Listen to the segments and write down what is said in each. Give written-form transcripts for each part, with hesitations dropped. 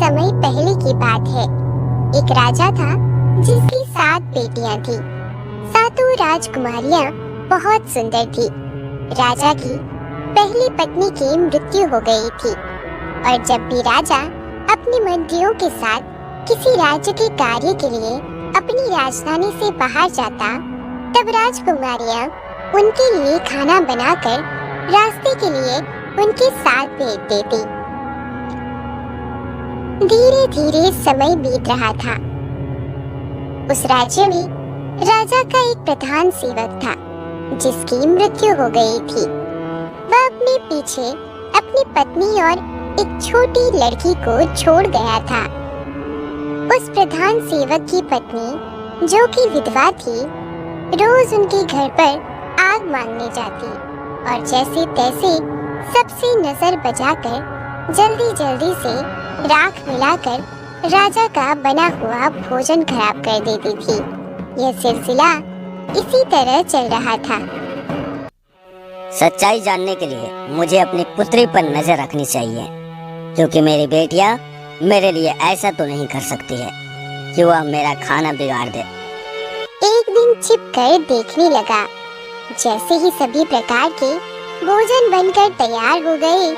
समय पहले की बात है। एक राजा था जिसकी 7 बेटियां थी। सातों राजकुमारियां बहुत सुंदर थी। राजा की पहली पत्नी की मृत्यु हो गई थी और जब भी राजा अपने मंत्रियों के साथ किसी राज्य के कार्य के लिए अपनी राजधानी से बाहर जाता, तब राजकुमारियां उनके लिए खाना बनाकर रास्ते के लिए उनके साथ भेज देती। धीरे धीरे समय बीत रहा था। उस राज्य में राजा का एक प्रधान सेवक था जिसकी मृत्यु हो गई थी। वह अपने पीछे अपनी पत्नी और एक छोटी लड़की को छोड़ गया था। उस प्रधान सेवक की पत्नी, जो कि विधवा थी, रोज उनके घर पर आग मांगने जाती और जैसे तैसे सबसे नजर बचाकर जल्दी जल्दी से राख मिलाकर राजा का बना हुआ भोजन खराब कर देती थी। यह सिलसिला इसी तरह चल रहा था। सच्चाई जानने के लिए मुझे अपनी पुत्री पर नजर रखनी चाहिए, क्योंकि मेरी बेटियां मेरे लिए ऐसा तो नहीं कर सकती है कि वह मेरा खाना बिगाड़ दे। एक दिन छिप कर देखने लगा। जैसे ही सभी प्रकार के भोजन बनकर तैयार हो गए,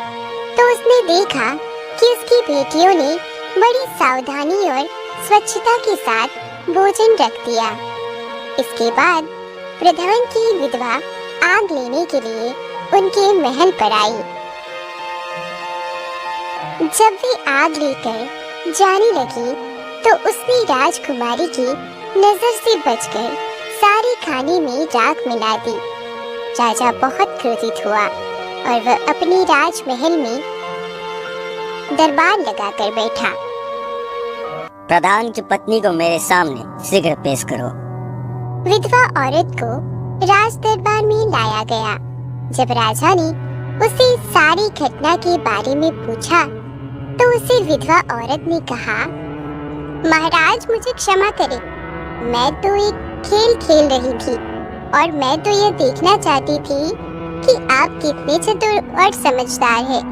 तो उसने देखा कि उसकी बेटियों ने बड़ी सावधानी और स्वच्छता के साथ भोजन रख दिया। इसके बाद प्रधान की विधवा आग लेने के लिए उनके महल पर आई। जब वे आग लेकर जाने लगी, तो उसने राजकुमारी की नजर से बचकर सारे खाने में राख मिला दी। राजा बहुत क्रोधित हुआ और वह अपने राजमहल में दरबार लगाकर बैठा। प्रधान की पत्नी को मेरे सामने शीघ्र पेश करो। विधवा औरत को राज दरबार में लाया गया। जब राजा ने उसे सारी घटना के बारे में पूछा, तो उसे विधवा औरत ने कहा, महाराज मुझे क्षमा करें, मैं तो एक खेल खेल रही थी और मैं तो यह देखना चाहती थी कि आप कितने चतुर और समझदार हैं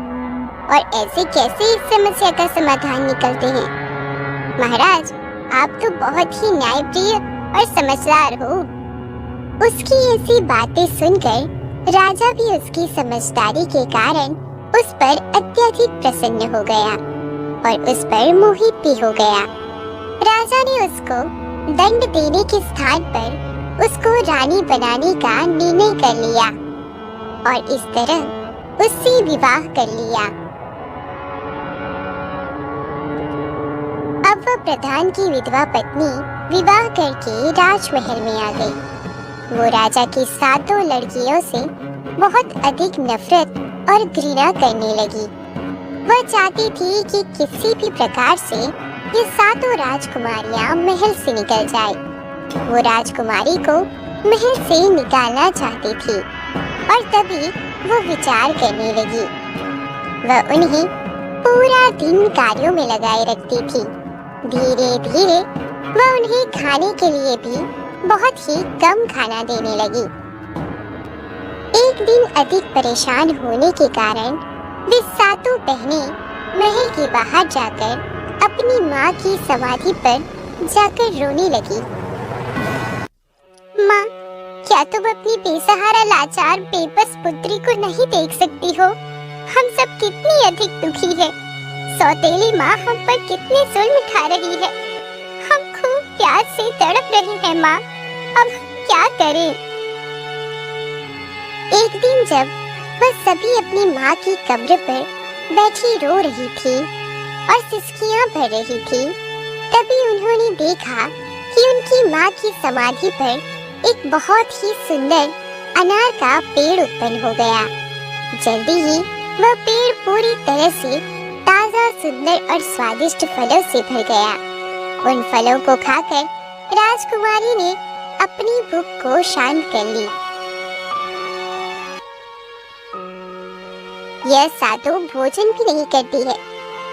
और ऐसे कैसे इस समस्या का समाधान निकालते हैं। महाराज, आप तो बहुत ही न्यायप्रिय और समझदार हो। उसकी ऐसी बातें सुनकर राजा भी उसकी समझदारी के कारण उस पर अत्यधिक प्रसन्न हो गया और उस पर मोहित भी हो गया। राजा ने उसको दंड देने के स्थान पर उसको रानी बनाने का निर्णय कर लिया और इस तरह उससे विवाह कर लिया। अब वह प्रधान की विधवा पत्नी विवाह करके राजमहल में आ गई। वो राजा की 7 लड़कियों से बहुत अधिक नफरत और घृणा करने लगी। वह चाहती थी कि किसी भी प्रकार से ये 7 राजकुमारियां महल से निकल जाए। वो राजकुमारी को महल से निकालना चाहती थी और तभी वो विचार करने लगी। वह उन्हें पूरा दिन कार्यों में लगाए रखती थी। धीरे धीरे वह उन्हें खाने के लिए भी बहुत ही कम खाना देने लगी। एक दिन अधिक परेशान होने के कारण वे 7 बहनें महल के बाहर जाकर अपनी माँ की समाधि पर जाकर रोने लगी। माँ, क्या तुम अपनी बेसहारा लाचार बेबस पुत्री को नहीं देख सकती हो? हम सब कितनी अधिक दुखी है। सौतेली माँ हम पर कितने जुल्म उठा रही है। हम खूब प्यास से तड़प रहे हैं माँ, अब क्या करें? एक दिन जब वह सभी अपनी माँ की कब्र पर बैठी रो रही थी और सिसकियां भर रही थी, तभी उन्होंने देखा कि उनकी माँ की समाधि पर एक बहुत ही सुंदर अनार का पेड़ उत्पन्न हो गया। जल्दी ही वह पेड़ पूरी तरह से ताजा, सुंदर और स्वादिष्ट फलों से भर गया। उन फलों को खाकर राजकुमारी ने अपनी भूख को शांत कर ली। यह 7 भोजन भी नहीं करती है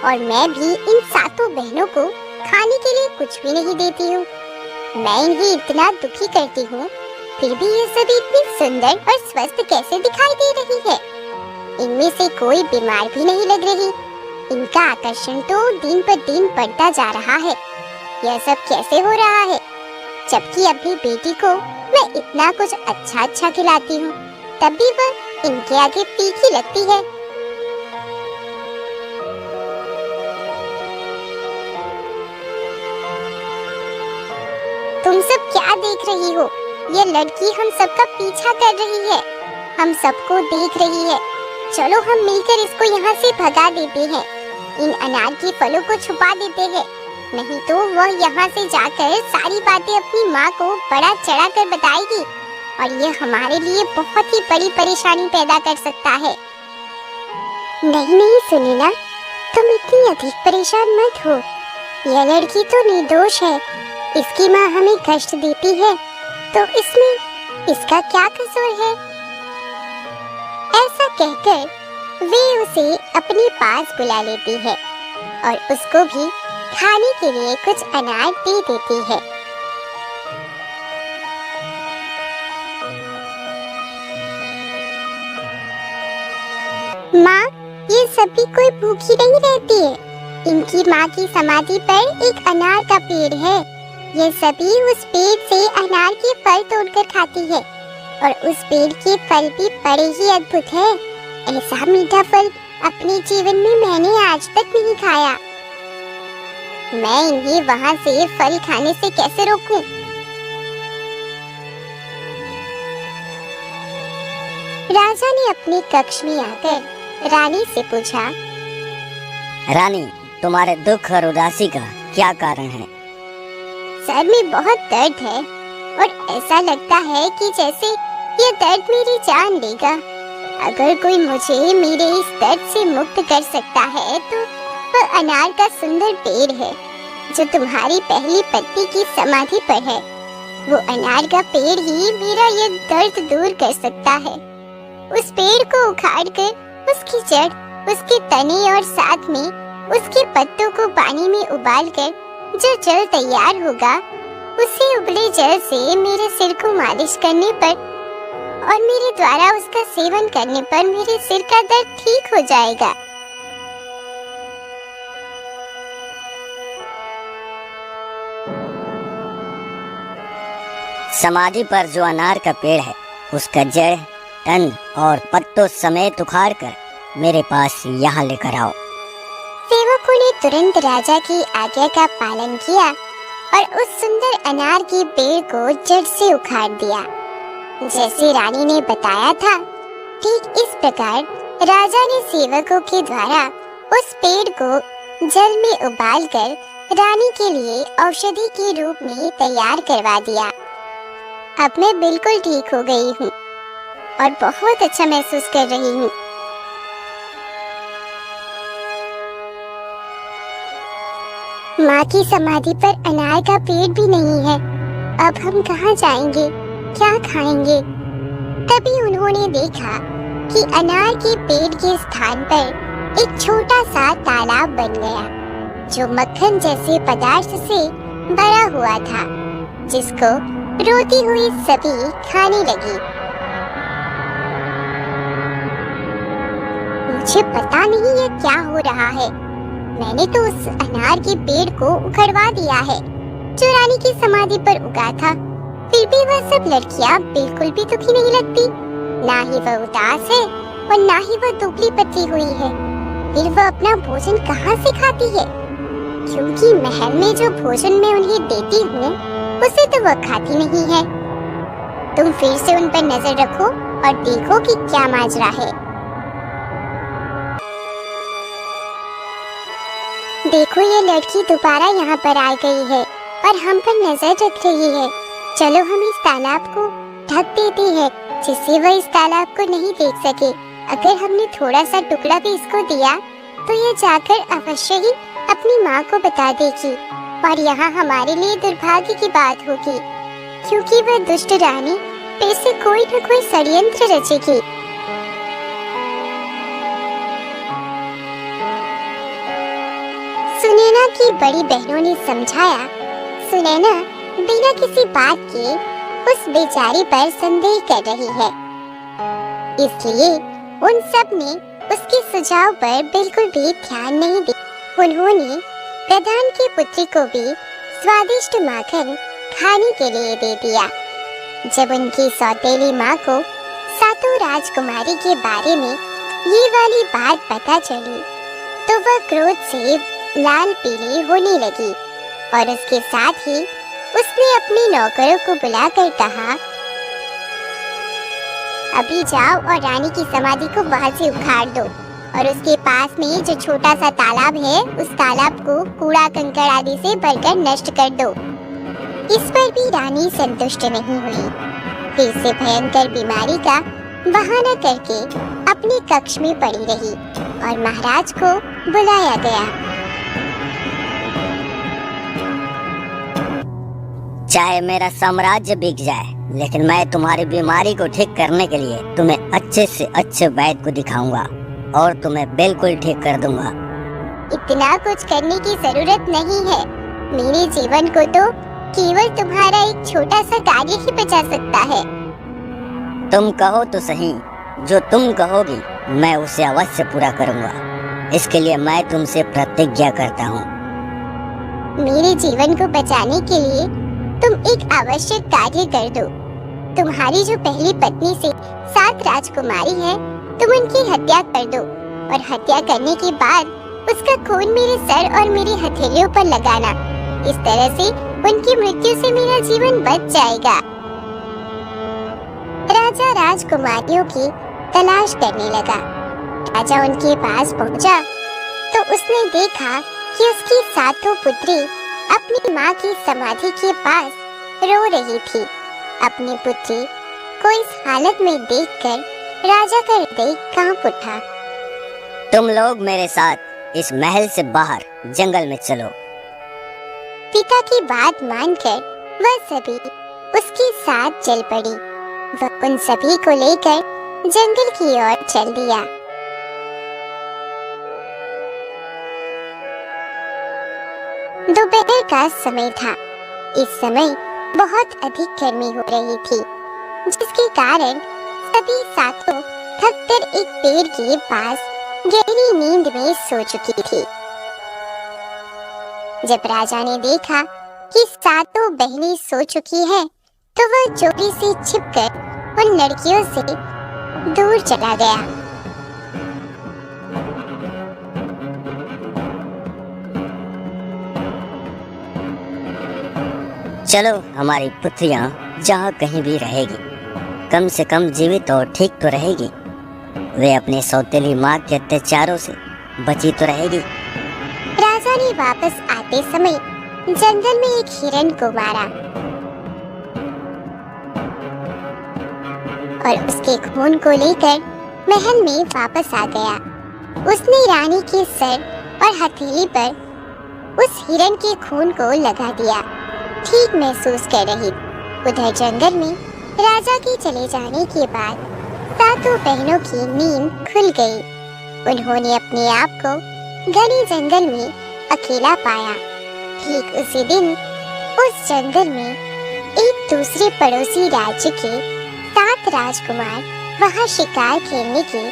और मैं भी इन 7 बहनों को खाने के लिए कुछ भी नहीं देती हूँ। मैं इन्हें इतना दुखी करती हूँ, फिर भी ये सभी इतनी सुंदर और स्वस्थ कैसे दिखाई दे रही है? इनमें से कोई बीमार भी नहीं लग रही। इनका आकर्षण तो दिन पर दिन बढ़ता जा रहा है। यह सब कैसे हो रहा है, जबकि अपनी बेटी को मैं इतना कुछ अच्छा खिलाती हूँ, तब भी वह इनके आगे फीकी लगती है। तुम सब क्या देख रही हो? ये लड़की हम सबका पीछा कर रही है, हम सबको देख रही है। चलो हम मिलकर इसको यहाँ से भगा देते हैं, इन अनार के फलों को छुपा देते हैं, नहीं तो वह यहाँ से जाकर सारी बातें अपनी माँ को बड़ा चढ़ा कर बताएगी और ये हमारे लिए बहुत ही बड़ी परेशानी पैदा कर सकता है। नहीं सुनीना, तुम इतनी अधिक परेशान मत हो। यह लड़की तो निर्दोष है, इसकी माँ हमें कष्ट देती है तो इसमें इसका क्या कसूर है? ऐसा कहकर वे उसे अपने पास बुला लेती है और उसको भी खाने के लिए कुछ अनार दे देती है। माँ, ये सभी कोई भूखी नहीं रहती है। इनकी माँ की समाधि पर एक अनार का पेड़ है। ये सभी उस पेड़ से अनार के फल तोड़कर खाती है और उस पेड़ के फल भी बड़े ही अद्भुत है। ऐसा मीठा फल अपने जीवन में मैंने आज तक नहीं खाया। मैं इन्हें वहाँ से फल खाने से कैसे रोकूं? राजा ने अपने कक्ष में आकर रानी से पूछा, रानी, तुम्हारे दुख और उदासी का क्या कारण है? सर में बहुत दर्द है और ऐसा लगता है कि जैसे ये दर्द मेरी जान लेगा। अगर कोई मुझे मेरे इस दर्द से मुक्त कर सकता है तो वह अनार का सुंदर पेड़ है जो तुम्हारी पहली पत्नी की समाधि पर है। वो अनार का पेड़ ही मेरा ये दर्द दूर कर सकता है। उस पेड़ को उखाड़कर उसकी जड़, उसके तने और साथ में उसके पत्तों को पानी में उबालकर जो जल तैयार होगा, उसी उबले जल से मेरे सिर को मालिश करने पर और मेरे द्वारा उसका सेवन करने पर मेरे सिर का दर्द ठीक हो जाएगा। समाधि पर जो अनार का पेड़ है, उसका जड़, तन और पत्तों समेत उखाड़कर मेरे पास यहाँ लेकर आओ। सेवकों ने तुरंत राजा की आज्ञा का पालन किया और उस सुंदर अनार के पेड़ को जड़ से उखाड़ दिया। जैसे रानी ने बताया था, ठीक इस प्रकार राजा ने सेवकों के द्वारा उस पेड़ को जल में उबालकर रानी के लिए औषधि के रूप में तैयार करवा दिया। अब मैं बिल्कुल ठीक हो गई हूँ और बहुत अच्छा महसूस कर रही हूँ। माँ की समाधि पर अनार का पेड़ भी नहीं है। अब हम कहाँ जाएंगे, क्या खाएंगे? तभी उन्होंने देखा कि अनार के पेड़ के स्थान पर एक छोटा सा तालाब बन गया, जो मक्खन जैसे पदार्थ से भरा हुआ था, जिसको रोती हुई सभी खाने लगी। मुझे पता नहीं ये क्या हो रहा है। मैंने तो उस अनार के पेड़ को उखड़वा दिया है जो रानी की समाधि पर उगा था, फिर भी वह सब लड़कियां बिल्कुल भी दुखी नहीं लगती। ना ही वह उदास है और ना ही वह दुबली पतली हुई है। फिर वह अपना भोजन कहाँ से खाती है? क्योंकि महल में जो भोजन मैं उन्हें देती हूँ उसे तो वह खाती नहीं है। तुम फिर से उन पर नजर रखो और देखो कि क्या माजरा है। देखो, ये लड़की दोबारा यहाँ पर आ गई है और हम पर नजर रख रही है। चलो हम इस तालाब को ढक देते हैं, जिससे वह इस तालाब को नहीं देख सके। अगर हमने थोड़ा सा टुकड़ा भी इसको दिया तो ये जाकर अवश्य ही अपनी माँ को बता देगी और यहाँ हमारे लिए दुर्भाग्य की बात होगी, क्योंकि वह दुष्ट रानी फिर से कोई न कोई षड्यंत्र रचेगी। सुनैना की बड़ी बहनों ने समझाया, सुनैना बिना किसी बात के उस बेचारी पर संदेह कर रही है, इसलिए उन सब ने उसके सुझाव पर बिल्कुल भी ध्यान नहीं दिया। उन्होंने प्रधान की पुत्री को भी स्वादिष्ट माखन खाने के लिए दे दिया। जब उनकी सौतेली माँ को सातों राजकुमारी के बारे में ये वाली बात पता चली तो वह क्रोध से लाल पीली होने लगी और उसके साथ ही उसने अपने नौकरों को बुलाकर कहा, अभी जाओ और रानी की समाधि को बाहर से उखाड़ दो और उसके पास में जो छोटा सा तालाब है उस तालाब को कूड़ा कंकड़ आदि से भरकर नष्ट कर दो। इस पर भी रानी संतुष्ट नहीं हुई। फिर से भयंकर बीमारी का बहाना करके अपने कक्ष में पड़ी रही और महाराज को बुलाया गया। चाहे मेरा साम्राज्य बिक जाए, लेकिन मैं तुम्हारी बीमारी को ठीक करने के लिए तुम्हें अच्छे से अच्छे वैद्य को दिखाऊंगा और तुम्हें बिल्कुल ठीक कर दूंगा। इतना कुछ करने की जरूरत नहीं है। मेरे जीवन को तो केवल तुम्हारा एक छोटा सा कार्य ही बचा सकता है। तुम कहो तो सही, जो तुम कहोगी मैं उसे अवश्य पूरा करूंगा। इसके लिए मैं तुमसे प्रतिज्ञा करता हूँ। मेरे जीवन को बचाने के लिए तुम एक आवश्यक कार्य कर दो। तुम्हारी जो पहली पत्नी से 7 राजकुमारी है, तुम उनकी हत्या कर दो और हत्या करने के बाद उसका खून मेरे सर और मेरी हथेलियों पर लगाना। इस तरह से उनकी मृत्यु से मेरा जीवन बच जाएगा। राजा राजकुमारियों की तलाश करने लगा। राजा उनके पास पहुंचा तो उसने देखा कि उसकी 7 पुत्री अपनी माँ की समाधि के पास रो रही थी। अपनी पुत्री को इस हालत में देखकर राजा का हृदय कांप उठा। तुम लोग मेरे साथ इस महल से बाहर जंगल में चलो। पिता की बात मानकर वह सभी उसके साथ चल पड़ी। वह उन सभी को लेकर जंगल की ओर चल दिया। दोपहर का समय था। इस समय बहुत अधिक गर्मी हो रही थी, जिसके कारण सभी 7 थककर एक पेड़ के पास गहरी नींद में सो चुकी थी। जब राजा ने देखा कि 7 बहनें सो चुकी हैं, तो वह चोरी से छिपकर उन लड़कियों से दूर चला गया। चलो, हमारी पुत्रियां जहाँ कहीं भी रहेगी, कम से कम जीवित और ठीक तो रहेगी। वे अपने सौतेली माँ के अत्याचारों से बची तो रहेगी। राजा ने वापस आते समय जंगल में एक हिरण को मारा और उसके खून को लेकर महल में वापस आ गया। उसने रानी के सर और हथेली पर उस हिरण के खून को लगा दिया। ठीक महसूस कर रही। उधर जंगल में राजा के चले जाने के बाद 7 बहनों की नींद खुल गई। उन्होंने अपने आप को घने जंगल में अकेला पाया। ठीक उसी दिन उस जंगल में एक दूसरे पड़ोसी राज्य के 7 राजकुमार वहां शिकार खेलने के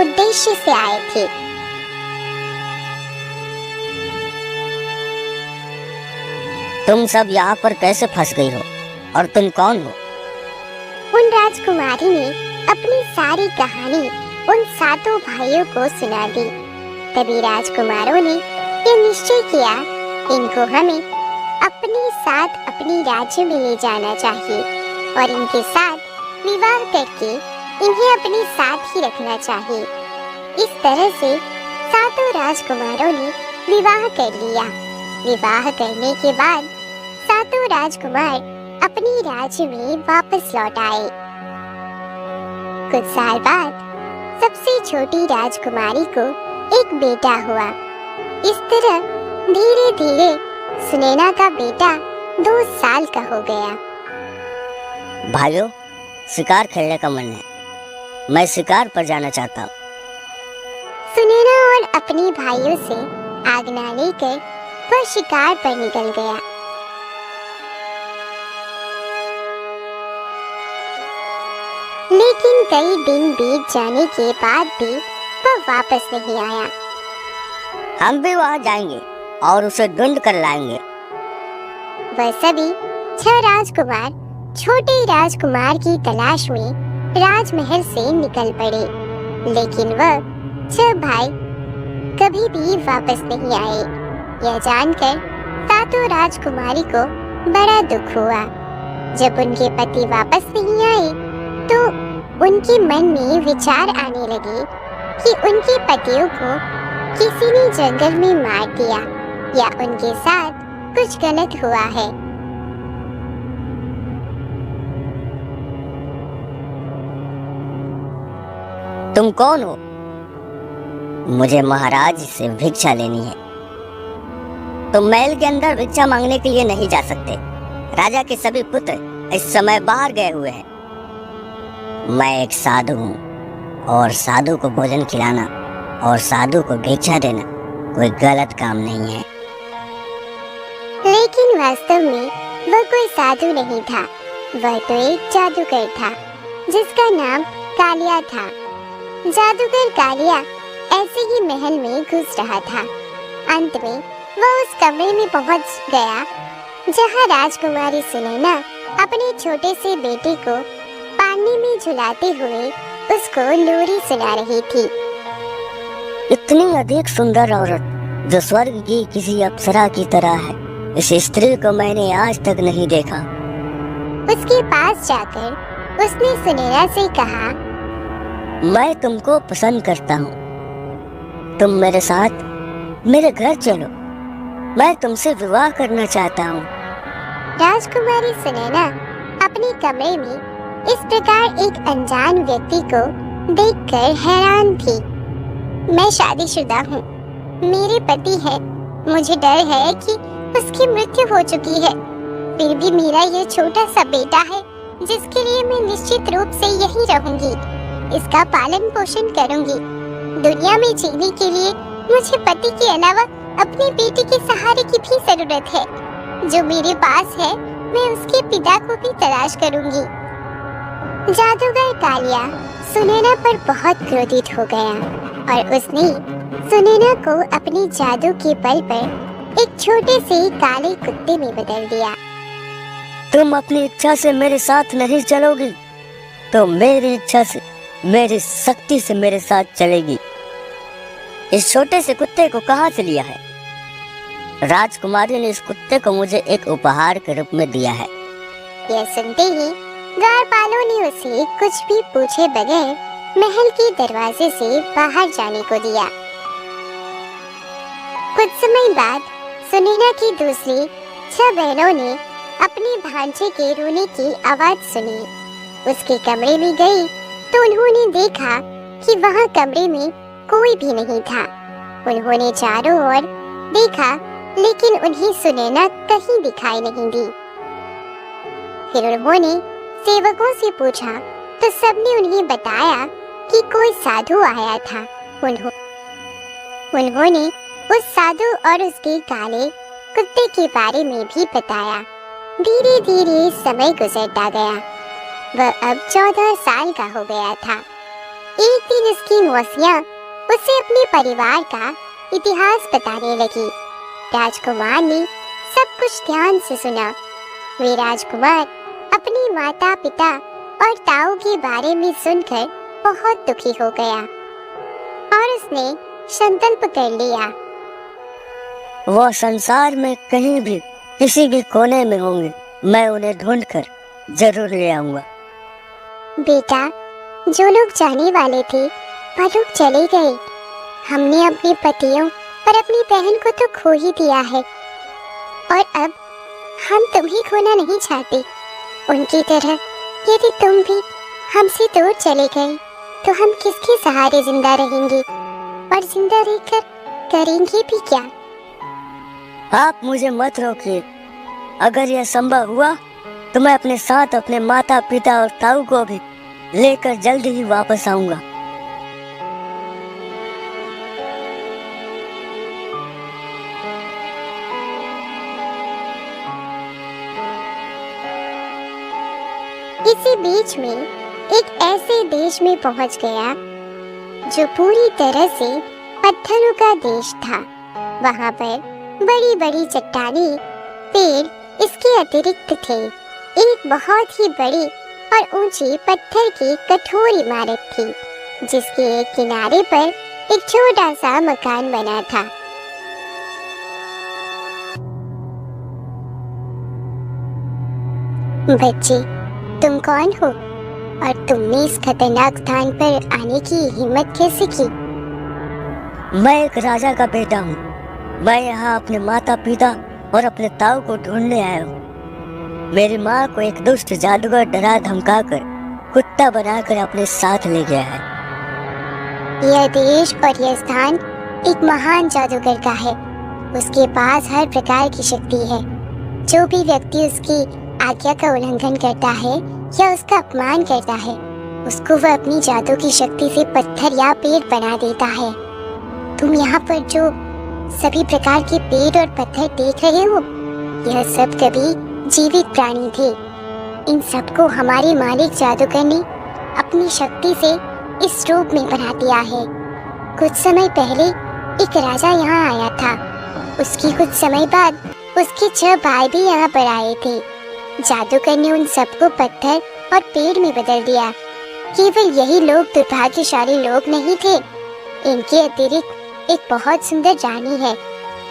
उद्देश्य से आए थे। तुम सब यहाँ पर कैसे फंस गई हो और तुम कौन हो? उन राजकुमारी ने अपनी सारी कहानी उन 7 भाइयों को सुना दी। तभी राजकुमारों ने यह निश्चय किया, इनको हमें अपने साथ अपनी राज्य में ले जाना चाहिए और इनके साथ विवाह करके इन्हें अपने साथ ही रखना चाहिए। इस तरह से 7 राजकुमारों ने विवाह कर लिया। विवाह करने के बाद 7 राजकुमार अपने राज्य में वापस लौट आए। कुछ साल बाद सबसे छोटी राजकुमारी को एक बेटा हुआ। इस तरह धीरे धीरे सुनैना का बेटा 2 साल का हो गया। भाइयों, शिकार खेलने का मन है। मैं शिकार पर जाना चाहता हूँ। सुनैना और अपने भाइयों से आज्ञा लेकर वह शिकार पर निकल गया। लेकिन कई दिन बीत जाने के बाद भी वह वापस नहीं आया। हम भी वहां जाएंगे और उसे ढूंढ कर लाएंगे। वह सभी 6 राजकुमार छोटे राजकुमार की तलाश में राजमहल से निकल पड़े, लेकिन वह 6 भाई कभी भी वापस नहीं आए। यह जानकर 7 राजकुमारी को बड़ा दुख हुआ। जब उनके पति वापस नहीं आए तो उनके मन में विचार आने लगे कि उनके पतियों को किसी ने जंगल में मार दिया या उनके साथ कुछ गलत हुआ है। तुम कौन हो? मुझे महाराज से भिक्षा लेनी है। तुम महल के अंदर भिक्षा मांगने के लिए नहीं जा सकते। राजा के सभी पुत्र इस समय बाहर गए हुए हैं। मैं एक साधु हूँ और साधु को भोजन खिलाना और साधु को भिक्षा देना कोई गलत काम नहीं है। लेकिन वास्तव में वह कोई साधु नहीं था। वह तो एक जादूगर था जिसका नाम कालिया था। जादूगर कालिया ऐसे ही महल में घुस रहा था। अंत में वह उस कमरे में पहुंच गया जहां राजकुमारी सुनैना अपने छोटे से बेटे को पानी में झुलाते हुए उसको लोरी सुना रही थी। इतनी अधिक सुंदर औरत जो स्वर्ग की किसी अप्सरा की तरह है, इस स्त्री को मैंने आज तक नहीं देखा। उसके पास जाकर उसने सुनैना से कहा, मैं तुमको पसंद करता हूँ। तुम मेरे साथ मेरे घर चलो। मैं तुमसे विवाह करना चाहता हूँ। राजकुमारी सुनैना अपने कमरे में इस प्रकार एक अनजान व्यक्ति को देखकर हैरान थी। मैं शादीशुदा हूँ, मेरे पति है। मुझे डर है कि उसकी मृत्यु हो चुकी है। फिर भी मेरा ये छोटा सा बेटा है जिसके लिए मैं निश्चित रूप से यहीं रहूंगी। इसका पालन पोषण करूंगी। दुनिया में जीने के लिए मुझे पति के अलावा अपने बेटे के सहारे की भी जरूरत है। जो मेरे पास है मैं उसके पिता को भी तलाश करूंगी। जादूगर कालिया सुनैना पर बहुत क्रोधित हो गया और उसने सुनैना को अपने जादू के बल पर एक छोटे से काले कुत्ते में बदल दिया। तुम अपनी इच्छा से मेरे साथ नहीं चलोगी तो मेरी इच्छा से, मेरी शक्ति से मेरे साथ चलेगी। इस छोटे से कुत्ते को कहाँ से लिया है? राजकुमारी ने इस कुत्ते को मुझे एक उपहार के रूप में दिया है। यह सुनते ही द्वारपालों ने उसे कुछ भी पूछे बगैर महल के दरवाजे से बाहर जाने को दिया। कुछ समय बाद सुनैना की दूसरी 6 बहनों ने अपने भांजे के रोने की आवाज सुनी। उसके कमरे में गई तो उन्होंने देखा कि वहां कमरे में कोई भी नहीं था। उन्होंने चारों ओर देखा लेकिन उन्हें सुनैना कहीं दिखाई नहीं दी। फिर उन्होंने सेवकों से पूछा तो सबने उन्हें बताया कि कोई साधु आया था। उन्होंने उस साधु और उसके काले कुत्ते के बारे में भी बताया। धीरे धीरे समय गुजरता गया। वह अब 14 साल का हो गया था। एक दिन उसकी मौसियाँ उसे अपने परिवार का इतिहास बताने लगी। राजकुमार ने सब कुछ ध्यान से सुना। वे राजकुमार अपनी माता पिता और ताऊ के बारे में सुनकर बहुत दुखी हो गया और उसने संकल्प कर लिया। वह संसार में कहीं भी किसी भी कोने में होंगे, मैं उन्हें ढूंढकर जरूर ले आऊंगा। बेटा, जो लोग जाने वाले थे वह लोग चले गए। हमने अपने पतियों और अपनी बहन को तो खो ही दिया है और अब हम तुम्हें खोना नहीं चाहते। उनकी तरह यदि तुम भी हमसे दूर चले गए तो हम किसके सहारे जिंदा रहेंगे और जिंदा रहकर करेंगे भी क्या? आप मुझे मत रोकिए। अगर यह संभव हुआ तो मैं अपने साथ अपने माता पिता और ताऊ को भी लेकर जल्दी ही वापस आऊंगा। इसी बीच में एक ऐसे देश में पहुंच गया जो पूरी तरह से पत्थरों का देश था। वहाँ पर बड़ी बड़ी चट्टानें, पेड़ इसके अतिरिक्त थे। एक बहुत ही बड़ी और ऊंची पत्थर की कठोर इमारत थी, जिसके एक किनारे पर एक छोटा सा मकान बना था। बच्चे, तुम कौन हो और तुमने इस खतरनाक स्थान पर आने की हिम्मत कैसे की? मैं एक राजा का बेटा हूँ। मैं यहाँ अपने माता पिता और अपने ताऊ को ढूंढने आया हूँ। मेरी माँ को एक दुष्ट जादूगर डरा धमका कर कुत्ता बनाकर अपने साथ ले गया है। यह देश और यह स्थान एक महान जादूगर का है। उसके पास हर प्रकार की शक्ति है। जो भी व्यक्ति उसकी आज्ञा का उल्लंघन करता है या उसका अपमान करता है, उसको वह अपनी जादू की शक्ति से पत्थर या पेड़ बना देता है। तुम यहाँ पर जो सभी प्रकार के पेड़ और पत्थर देख रहे हो, यह सब कभी जीवित प्राणी थे। इन सबको हमारे मालिक जादूगर ने अपनी शक्ति से इस रूप में बना दिया है। कुछ समय पहले एक राजा यहाँ आया था। उसकी कुछ समय बाद उसके 6 भाई भी यहाँ पर आए थे। जादूगर ने उन सबको पत्थर और पेड़ में बदल दिया। केवल यही लोग दुर्भाग्यशाली लोग नहीं थे। इनके अतिरिक्त एक बहुत सुंदर रानी है,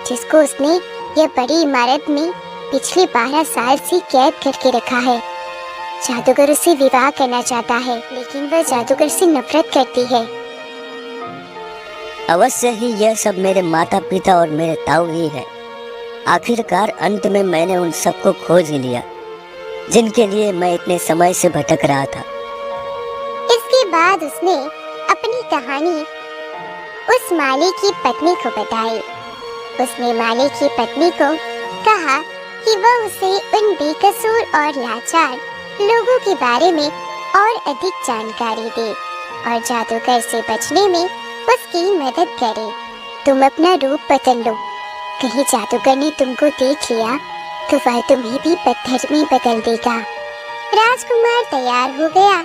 जिसको उसने यह बड़ी इमारत में पिछले 12 साल से कैद करके रखा है। जादूगर उससे विवाह करना चाहता है, लेकिन वह जादूगर से नफरत करती है। अवश्य ही यह सब मेरे माता पिता और मेरे ताऊ ही है। आखिरकार अंत में मैंने उन सबको खोज ही लिया, जिनके लिए मैं इतने समय से भटक रहा था। इसके बाद उसने अपनी कहानी उस माली की पत्नी को बताई। उसने माली की पत्नी को कहा कि वह उसे उन बेकसूर और लाचार लोगों के बारे में और अधिक जानकारी दे और जादूगर से बचने में उसकी मदद करे। तुम अपना रूप बदल लो। कहीं जादूगर ने तुमको देख लिया तो वह तुम्हें भी पत्थर में बदल देगा। राजकुमार तैयार हो गया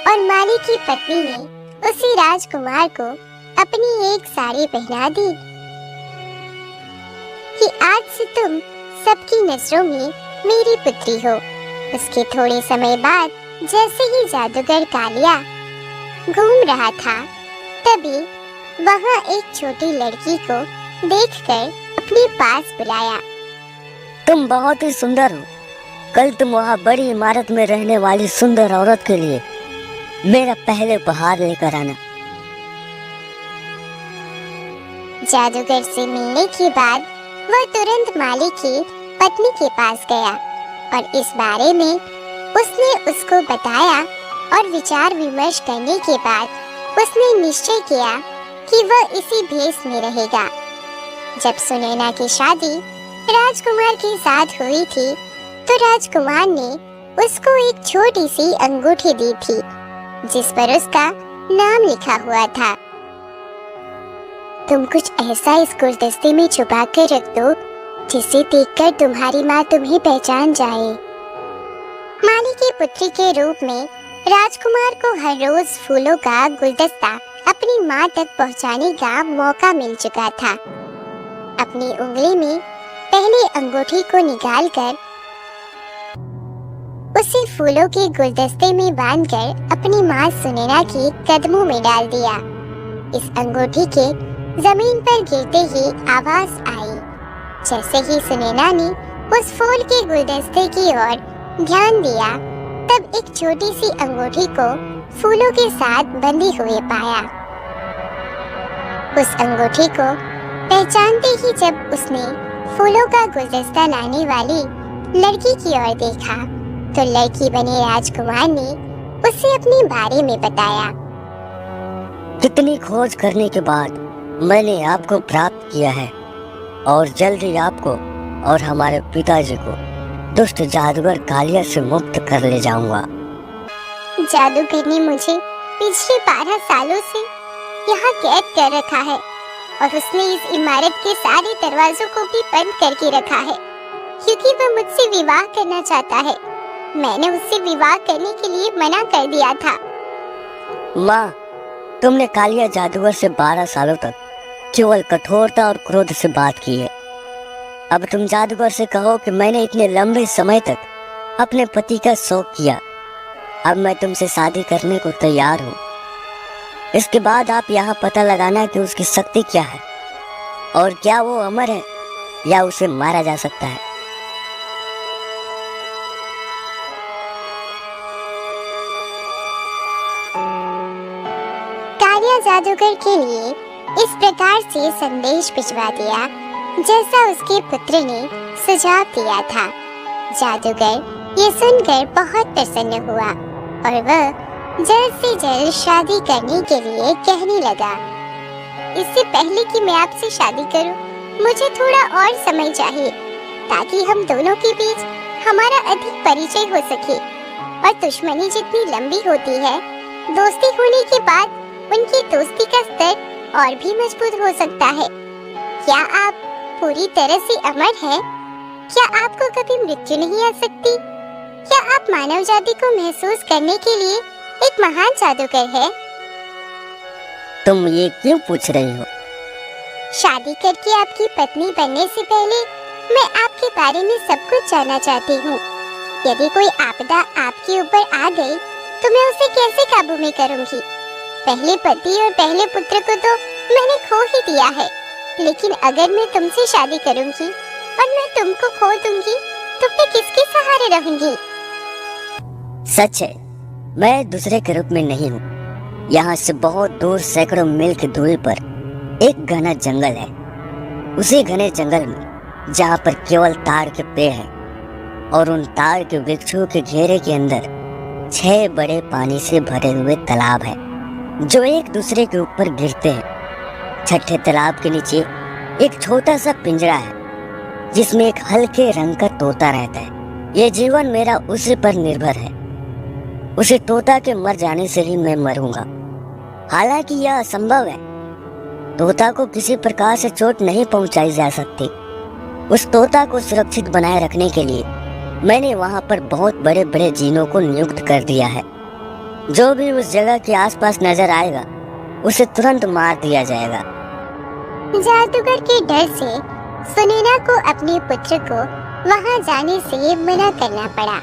और माली की पत्नी ने उसी राजकुमार को अपनी एक साड़ी पहना दी कि आज से तुम सबकी नजरों में मेरी पुत्री हो। उसके थोड़े समय बाद जैसे ही जादूगर कालिया घूम रहा था, तभी वहाँ एक छोटी लड़की को देखकर अपने पास बुलाया। तुम बहुत ही सुंदर हो। कल तुम वहाँ बड़ी इमारत में रहने वाली सुंदर औरत के लिए मेरा पहले उपहार लेकर आना। जादूगर से मिलने के बाद वह तुरंत माली की पत्नी के पास गया और इस बारे में उसने उसको बताया और विचार विमर्श करने के बाद उसने निश्चय किया कि वह इसी भेष में रहेगा। जब सुनैना की शादी राजकुमार के साथ हुई थी, तो राजकुमार ने उसको एक छोटी सी अंगूठी दी थी, जिस पर उसका नाम लिखा हुआ था। तुम कुछ ऐसा इस गुलदस्ते में छुपा कर रख दो जिसे देखकर तुम्हारी माँ तुम्हें पहचान जाए। माली की पुत्री के रूप में राजकुमार को हर रोज फूलों का गुलदस्ता अपनी माँ तक पहुँचाने का मौका मिल चुका था। अपनी उंगली में पहले अंगूठी को निकालकर उसे फूलों के गुलदस्ते में बांधकर अपनी माँ सुनैना के कदमों में डाल दिया। इस अंगूठी के जमीन पर गिरते ही आवाज आई। जैसे ही सुनैना ने उस फूल के गुलदस्ते की ओर ध्यान दिया, तब एक छोटी सी अंगूठी को फूलों के साथ बंधी हुए पाया। उस अंगूठी को पहचानते ही जब उसने फूलों का गुलदस्ता लाने वाली लड़की की ओर देखा, तो लड़की बने राजकुमार ने उसे अपने बारे में बताया। कितनी खोज करने के बाद मैंने आपको प्राप्त किया है और जल्द ही आपको और हमारे पिताजी को दुष्ट जादूगर कालिया से मुक्त कर ले जाऊंगा। जादूगर ने मुझे पिछले 12 सालों से यहाँ कैद कर रखा है और उसने इस इमारत के सारे दरवाजों को भी बंद करके रखा है, क्योंकि वह मुझसे विवाह करना चाहता है। मैंने उससे विवाह करने के लिए मना कर दिया था। माँ, तुमने कालिया जादूगर से 12 सालों तक केवल कठोरता और क्रोध से बात की है। अब तुम जादूगर से कहो कि मैंने इतने लंबे समय तक अपने पति का शौक किया, अब मैं तुमसे शादी करने को तैयार हूँ। इसके बाद आप यहाँ पता लगाना कि उसकी शक्ति क्या है और क्या वो अमर है या उसे मारा जा सकता है। कालिया जादूगर के लिए इस प्रकार से संदेश भिजवा दिया जैसा उसके पुत्र ने सुझाव दिया था। जादूगर ये सुनकर बहुत प्रसन्न हुआ और वह जल्द से जल्द शादी करने के लिए कहने लगा। इससे पहले कि मैं आपसे शादी करूं, मुझे थोड़ा और समय चाहिए ताकि हम दोनों के बीच हमारा अधिक परिचय हो सके। और दुश्मनी जितनी लंबी होती है, दोस्ती होने के बाद उनकी दोस्ती का स्तर और भी मजबूत हो सकता है। क्या आप पूरी तरह से अमर हैं? क्या आपको कभी मृत्यु नहीं आ सकती? क्या आप मानव जाति को महसूस करने के लिए एक महान जादूगर हैं? तुम ये क्यों पूछ रही हो? शादी करके आपकी पत्नी बनने से पहले मैं आपके बारे में सब कुछ जानना चाहती हूँ। यदि कोई आपदा आपके ऊपर आ गई तो मैं उसे कैसे काबू में करूँगी? पहले पति और पहले पुत्र को तो मैंने खो ही दिया है, लेकिन अगर मैं तुमसे शादी करूँगी और मैं तुमको खो दूंगी तो मैं किसके सहारे रहूंगी? सच है, मैं दूसरे के रूप में नहीं हूँ। यहाँ से बहुत दूर सैकड़ों मील की दूरी पर एक घना जंगल है। उसी घने जंगल में जहाँ पर केवल ताड़ के पेड़ हैं और उन ताड़ के वृक्षों के घेरे के अंदर 6 बड़े पानी से भरे हुए तालाब हैं जो एक दूसरे के ऊपर गिरते हैं। छठे तालाब के नीचे एक छोटा सा पिंजरा है जिसमें एक हल्के रंग का तोता रहता है। ये जीवन मेरा उसी पर निर्भर है। उसे तोता के मर जाने से ही मैं मरूंगा। हालांकि यह असंभव है, तोता को किसी प्रकार से चोट नहीं पहुंचाई जा सकती। उस तोता को सुरक्षित बनाए रखने के लिए मैंने वहां पर बहुत बड़े बड़े जीनों को नियुक्त कर दिया है। जो भी उस जगह के आसपास नजर आएगा उसे तुरंत मार दिया जाएगा। जादूगर के डर से सुनैना को अपने पुत्र को वहां जाने से मना करना पड़ा।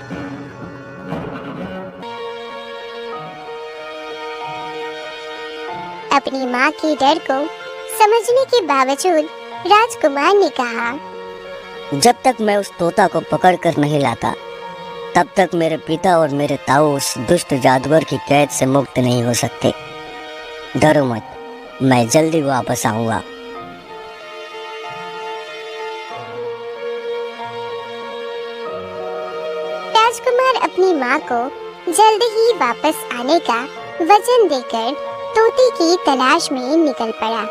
अपनी माँ के डर को समझने के बावजूद राजकुमार ने कहा, जब तक मैं उस तोता को पकड़ कर नहीं लाता तब तक मेरे पिता और मेरे ताऊ उस दुष्ट जादूगर की कैद से मुक्त नहीं हो सकते। डरो मत, मैं जल्दी वापस आऊंगा। राजकुमार अपनी माँ को जल्द ही वापस आने का वचन देकर तोते की तलाश में निकल पड़ा।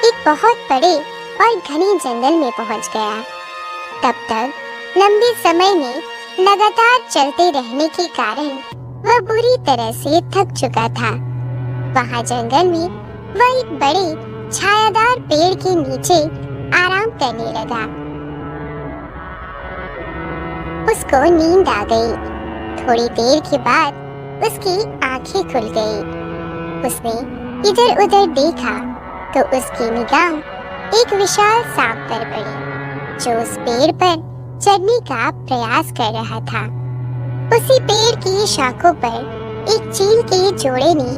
एक बहुत बड़े और घने जंगल में पहुंच गया। तब तक लंबे समय में लगातार चलते रहने के कारण वह बुरी तरह से थक चुका था। वहां जंगल में वह एक बड़े छायादार पेड़ के नीचे आराम करने लगा। उसको नींद आ गई। थोड़ी देर के बाद उसकी आंखें खुल गई। उसने इधर उधर देखा तो उसकी निगाह एक विशाल सांप पर पड़ी जो उस पेड़ पर चढ़ने का प्रयास कर रहा था। उसी पेड़ की शाखों पर एक चील के जोड़े ने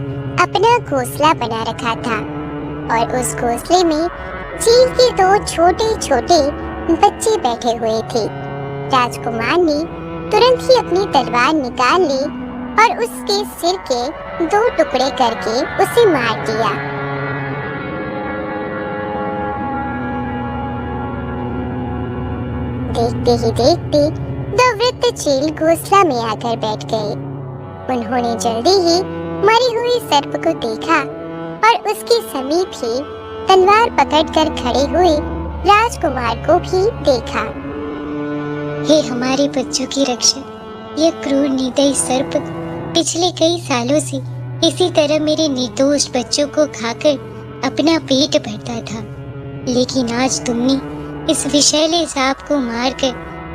अपना घोंसला बना रखा था और उस घोंसले में चील के 2 छोटे छोटे बच्चे बैठे हुए थे। राजकुमार ने तुरंत ही अपनी तलवार निकाल ली और उसके सिर के 2 टुकड़े करके उसे मार दिया। देखते ही देखते 2 वृद्ध चील घोंसला में आकर बैठ गए। उन्होंने जल्दी ही मरी हुई सर्प को देखा और उसके समीप ही तलवार पकड़कर खड़े हुए राजकुमार को भी देखा। हे हमारे बच्चों की रक्षक, यह क्रूर निर्दयी सर्प पिछले कई सालों से इसी तरह मेरे निर्दोष बच्चों को खाकर अपना पेट भरता था, लेकिन आज तुमने इस विषैले सांप को मारकर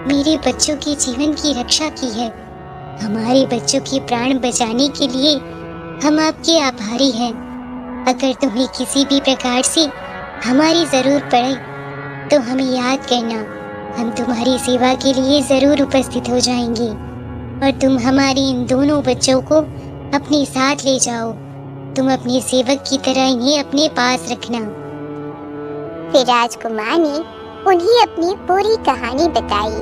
मेरे बच्चों के जीवन की रक्षा की है। हमारे बच्चों के प्राण बचाने के लिए हम आपके आभारी हैं। अगर तुम्हें किसी भी प्रकार से हमारी जरूरत पड़े तो हमें याद करना, हम तुम्हारी सेवा के लिए जरूर उपस्थित हो जाएंगे और तुम हमारे इन दोनों बच्चों को अपने साथ ले जाओ। तुम अपने सेवक की तरह इन्हें अपने पास रखना। फिर राजकुमार ने उन्हें अपनी पूरी कहानी बताई।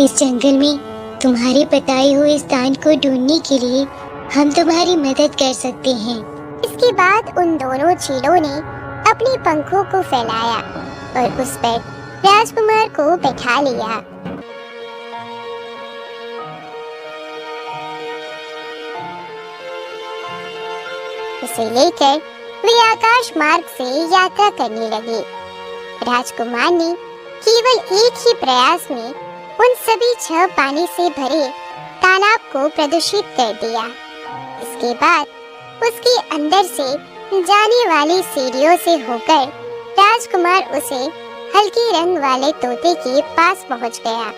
इस जंगल में तुम्हारे बताए हुए स्थान को ढूंढने के लिए हम तुम्हारी मदद कर सकते हैं। इसके बाद उन दोनों चीलों ने अपने पंखों को फैलाया और उस पर राजकुमार को बैठा लिया। उसे लेकर वे आकाश मार्ग से यात्रा करने लगे। राजकुमार ने केवल एक ही प्रयास में उन सभी 6 पानी से भरे तालाब को प्रदूषित कर दिया। इसके बाद उसके अंदर से जाने वाली सीढ़ियों से होकर राजकुमार उसे हल्के रंग वाले तोते के पास पहुंच गया।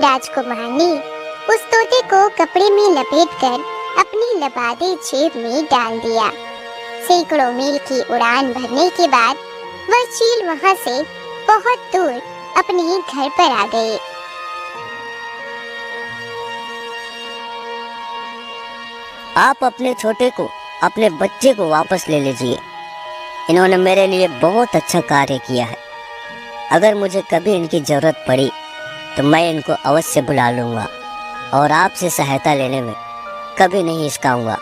राजकुमार ने उस तोते को कपड़े में लपेटकर अपनी लबादे जेब में डाल दिया। सैकड़ों मील की उड़ान भरने के बाद वह चील वहां से बहुत दूर अपने घर पर आ गए। आप अपने छोटे को, अपने बच्चे को वापस ले लीजिए। इन्होंने मेरे लिए बहुत अच्छा कार्य किया है। अगर मुझे कभी इनकी जरूरत पड़ी तो मैं इनको अवश्य बुला लूंगा और आपसे सहायता लेने में कभी नहीं हिचकाऊंगा।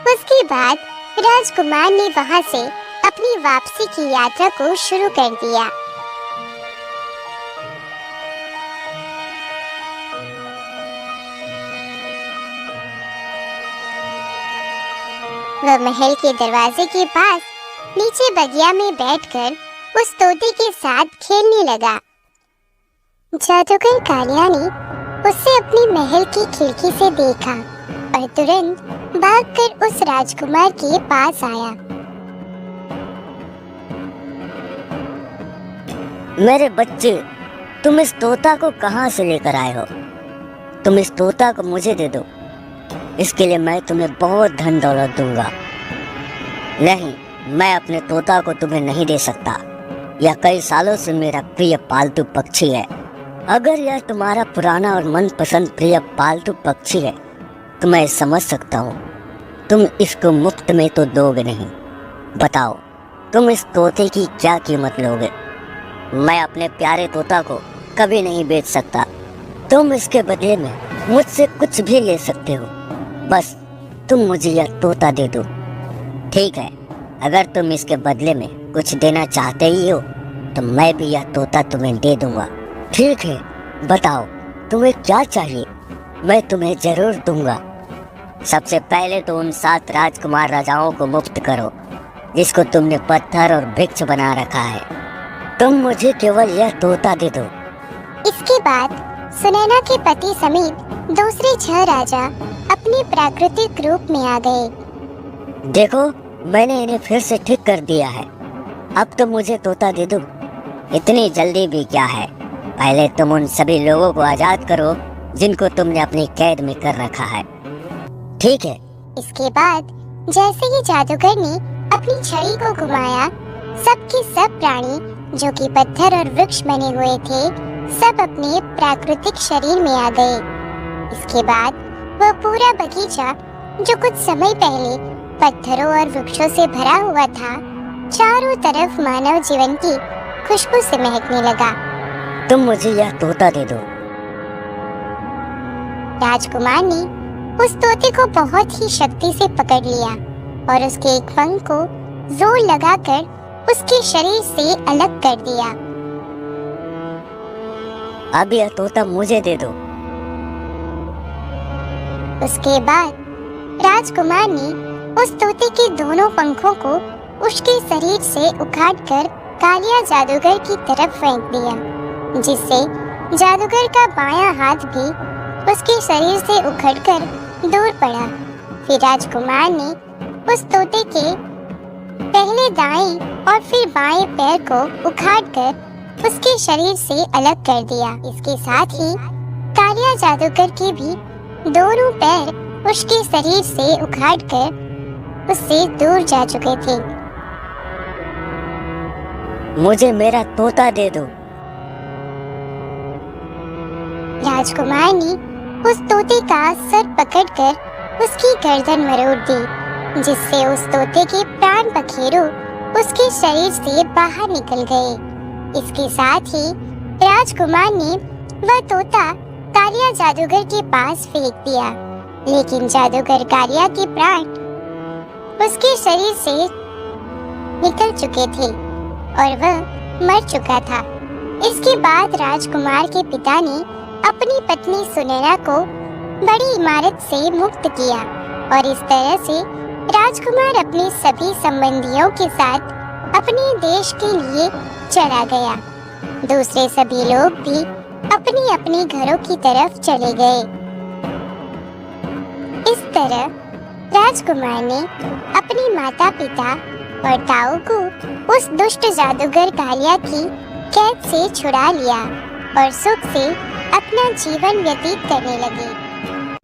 उसके बाद राजकुमार ने वहां से अपनी वापसी की यात्रा को शुरू कर दिया। वह महल के दरवाजे के पास नीचे बगिया में बैठकर उस तोते के साथ खेलने लगा। जादूगर कालिया ने उसे अपनी महल की खिड़की से देखा और तुरंत भागकर उस राजकुमार के पास आया। मेरे बच्चे, तुम इस तोता को कहाँ से लेकर आए हो? तुम इस तोता को मुझे दे दो। इसके लिए मैं तुम्हें बहुत धन दौलत दूंगा। नहीं, मैं अपने तोता को तुम्हें नहीं दे सकता। यह कई सालों से मेरा प्रिय पालतू पक्षी है। अगर यह तुम्हारा पुराना और मनपसंद प्रिय पालतू पक्षी है तो मैं समझ सकता हूँ तुम इसको मुफ्त में तो दोगे नहीं। बताओ, तुम इस तोते की क्या कीमत लोगे? मैं अपने प्यारे तोता को कभी नहीं बेच सकता। तुम इसके बदले में मुझसे कुछ भी ले सकते हो, बस तुम मुझे यह तोता दे दो। ठीक है, अगर तुम इसके बदले में कुछ देना चाहते ही हो तो मैं भी यह तोता तुम्हें दे दूंगा। ठीक है, बताओ तुम्हें क्या चाहिए, मैं तुम्हें जरूर दूंगा। सबसे पहले तो उन 7 राजकुमार राजाओं को मुक्त करो जिसको तुमने पत्थर और वृक्ष बना रखा है। तुम मुझे केवल यह तोता दे दो। इसके बाद सुनैना के पति समेत दूसरे 6 राजा अपने प्राकृतिक रूप में आ गए। देखो, मैंने इन्हें फिर से ठीक कर दिया है। अब तुम मुझे तोता दे दो। इतनी जल्दी भी क्या है? पहले तुम उन सभी लोगों को आजाद करो जिनको तुमने अपनी कैद में कर रखा है। ठीक है। इसके बाद जैसे ही जादूगर ने अपनी छड़ी को घुमाया, सब के सब प्राणी जो कि पत्थर और वृक्ष बने हुए थे, सब अपने प्राकृतिक शरीर में आ गए। इसके बाद वह पूरा बगीचा जो कुछ समय पहले पत्थरों और वृक्षों से भरा हुआ था, चारों तरफ मानव जीवन की खुशबू से महकने लगा। तुम मुझे यह तोता दे दो। राजकुमार ने उस तोते को बहुत ही शक्ति से पकड़ लिया और उसके एक पंख को जोर लगाकर उसके शरीर से अलग कर दिया। अब यह तोता मुझे दे दो। उसके बाद राजकुमार ने उस तोते के दोनों पंखों को उसके शरीर से उखाड़कर कालिया जादूगर की तरफ फेंक दिया, जिससे जादूगर का बायां हाथ भी उसके शरीर से उखड़कर दूर पड़ा। फिर राजकुमार ने उस तोते के पहले दाएं और फिर बाएं पैर को उखाड़कर उसके शरीर से अलग कर दिया। इसके साथ ही कालिया जादूगर के भी दोनों पैर उसके शरीर से उखाड़कर उससे दूर जा चुके थे। मुझे मेरा तोता दे दो। राजकुमार ने उस तोते का सर पकड़कर उसकी गर्दन मरोड़ दी, जिससे उस तोते के प्राण पखेरु उसके शरीर से बाहर निकल गए। इसके साथ ही राजकुमार ने वह तोता कालिया जादूगर के पास फेंक दिया, लेकिन जादूगर कालिया के प्राण उसके शरीर से निकल चुके थे और वह मर चुका था। इसके बाद राजकुमार के पिता ने अपनी पत्नी सुनैना को बड़ी इमारत से मुक्त किया और इस तरह से राजकुमार अपने सभी संबंधियों के साथ अपने देश के लिए चला गया। दूसरे सभी लोग भी अपनी अपनी घरों की तरफ चले गए। इस तरह राजकुमार ने अपने माता पिता और ताऊ को उस दुष्ट जादूगर कालिया की कैद से छुड़ा लिया और सुख से अपना जीवन व्यतीत करने लगे।